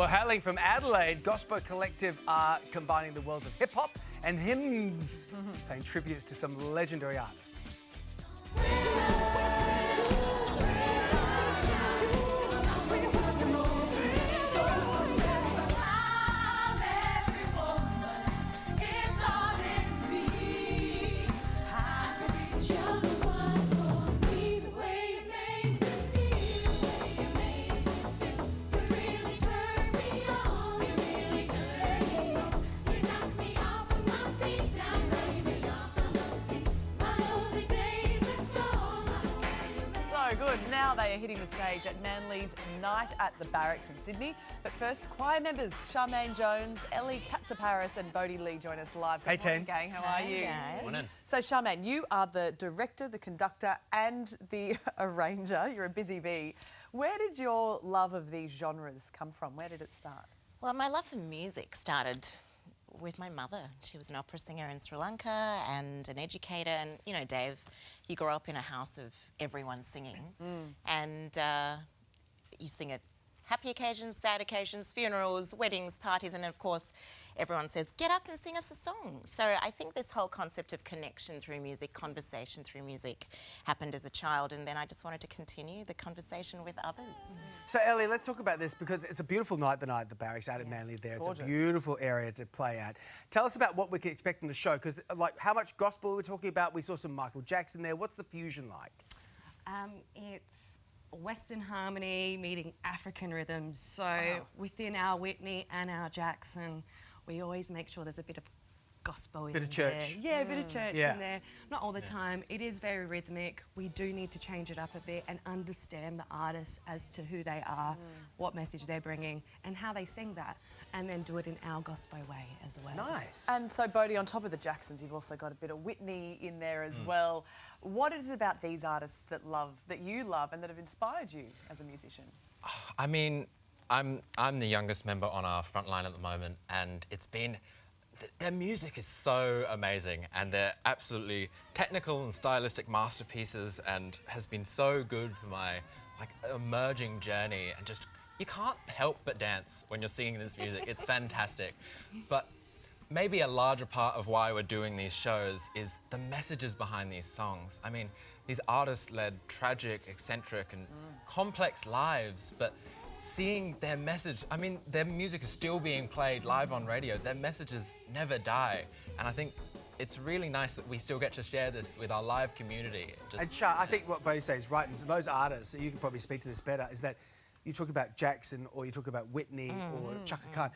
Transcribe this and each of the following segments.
Well, hailing from Adelaide, GOSPO Collective are combining the worlds of hip-hop and hymns, paying tributes to some legendary artists. Good. Now they are hitting the stage at Manly's Night at the Barracks in Sydney. But first, choir members Charmaine Jones, Ellie Katsaparis and Bodie Lee join us live. Hey, Good morning, team. gang. How are you? Morning. So, Charmaine, you are the director, the conductor and the arranger. You're a busy bee. Where did your love of these genres come from? Where did it start? Well, my love for music started with my mother. She was an opera singer in Sri Lanka and an educator. And, you know, Dave, you grow up in a house of everyone singing. And you sing at happy occasions, sad occasions, funerals, weddings, parties, and of course, everyone says, get up and sing us a song. So I think this whole concept of connection through music, conversation through music happened as a child, and then I just wanted to continue the conversation with others. So, Ellie, let's talk about this because it's a beautiful night at the Barracks out at Manly there. It's a beautiful area to play at. Tell us about what we can expect from the show, because like how much gospel we're talking about. We saw some Michael Jackson there. What's the fusion like? It's Western harmony meeting African rhythms. So within our Whitney and our Jackson, we always make sure there's a bit of gospel in there. Bit of church. Yeah, a bit of church Yeah. in there. Not all the time. It is very rhythmic. We do need to change it up a bit and understand the artists as to who they are, what message they're bringing, and how they sing that, and then do it in our gospel way as well. Nice. And so, Bodie, on top of the Jacksons, you've also got a bit of Whitney in there as well. What is it about these artists that you love and that have inspired you as a musician? I mean, I'm the youngest member on our front line at the moment, and it's been... Their music is so amazing, and they're absolutely technical and stylistic masterpieces, and has been so good for my emerging journey. And just, you can't help but dance when you're singing this music. It's fantastic. But maybe a larger part of why we're doing these shows is the messages behind these songs. I mean, these artists led tragic, eccentric and complex lives, but seeing their message, I mean, their music is still being played live on radio. Their messages never die. And I think it's really nice that we still get to share this with our live community. And Char, I think what Bodie says is right, and those artists, you can probably speak to this better, is that you talk about Jackson or you talk about Whitney or Chaka Khan.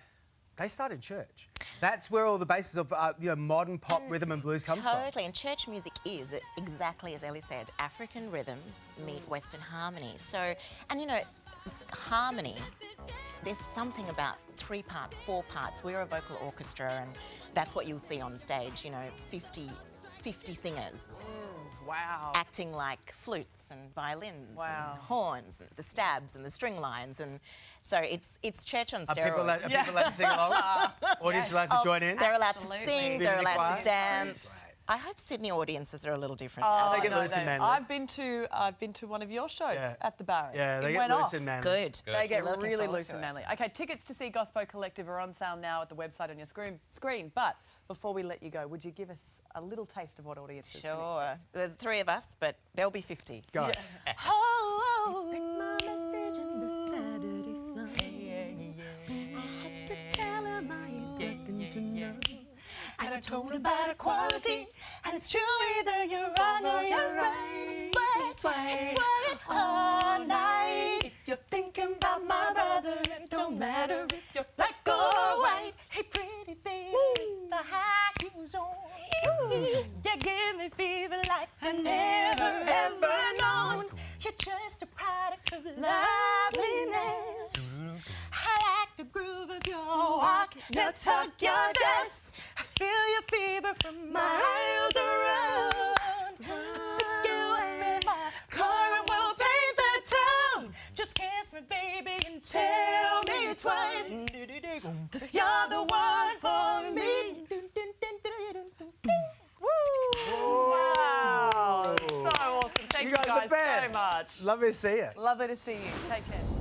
They started in church. That's where all the basis of modern pop rhythm and blues come from. Totally, and church music is, exactly as Ellie said, African rhythms meet Western harmony. So, and you know, harmony, there's something about 3 parts, 4 parts. We're a vocal orchestra, and that's what you'll see on stage, you know, 50 singers. Wow. Acting like flutes and violins and horns and the stabs and the string lines, and so it's church on steroids. Are people allowed to sing along? Audience allowed to join in? They're allowed to sing, they're allowed choir? to dance. Right. I hope Sydney audiences are a little different. They get loose in Manly. I've been to one of your shows at the Barracks. Yeah, they it get went loose off. in Manly. Good. They get Looking really forward loose to in it. Manly. Okay, tickets to see GOSPO Collective are on sale now at the website on your screen. But before we let you go, would you give us a little taste of what audiences can Sure. expect? There's 3 of us, but there'll be 50. Go. And I told him about equality, and it's true either you're wrong or you're right. It's right all night. If you're thinking about my brother, it don't matter if you're black or white. Hey, pretty baby, the high heels on. You give me fever like I never ever known. You're just a product of loveliness. I like the groove of your walk, your talk, your dress. I feel your fever from miles around. With you in my car and we'll paint the town. Just kiss me, baby, and tell me twice. 'Cause you're the one for me. Wow, so awesome. Thank you guys so much. Lovely to see you. Lovely to see you. Take care.